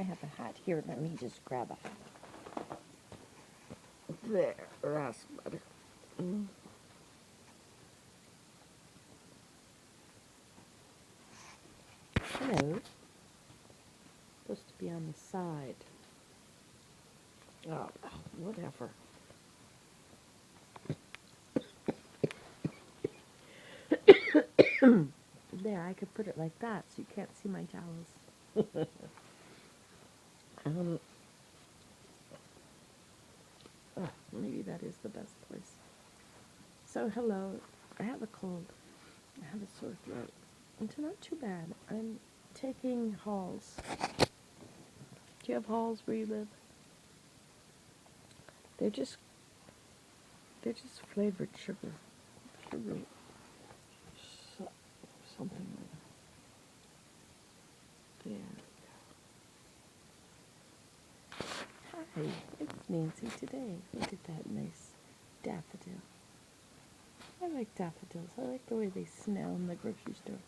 have a hat here. Let me just grab a hat. There, that's better. Hello. Supposed to be on the side. Oh, whatever. There, I could put it like that so you can't see my jowls. Maybe that is the best place. So, hello. I have a cold. I have a sore throat. It's not too bad. I'm taking Halls. Do you have Halls where you live? They're just flavored sugar. Sugar. Something like that. There. Hi, it's Nancy today. Look at that nice daffodil. I like daffodils. I like the way they smell in the grocery store.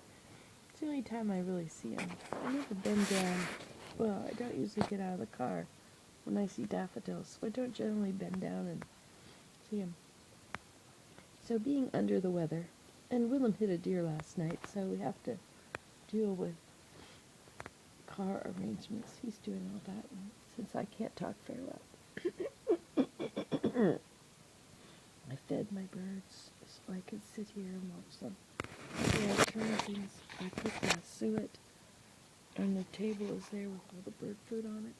It's the only time I really see them. I never bend down. Well, I don't usually get out of the car when I see daffodils, so I don't generally bend down and see them. So being under the weather, and Willem hit a deer last night, so we have to deal with car arrangements. He's doing all that, and since I can't talk very well. I fed my birds so I could sit here and watch them. Yeah, I turn things. I put the suet, and the table is there with all the bird food on it.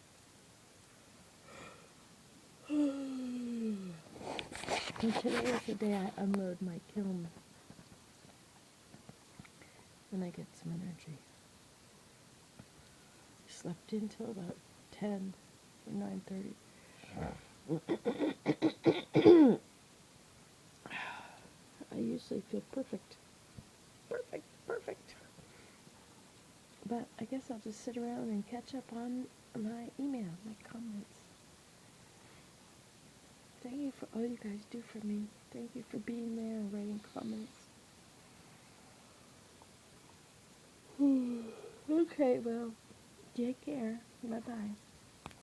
And today is the day I unload my kiln. And I get some energy. Slept until about 10 or 9:30. I usually feel perfect. Perfect. But I guess I'll just sit around and catch up on my email, my comments. Thank you for all you guys do for me. Thank you for being there and writing comments. Okay, well, take care. Bye-bye.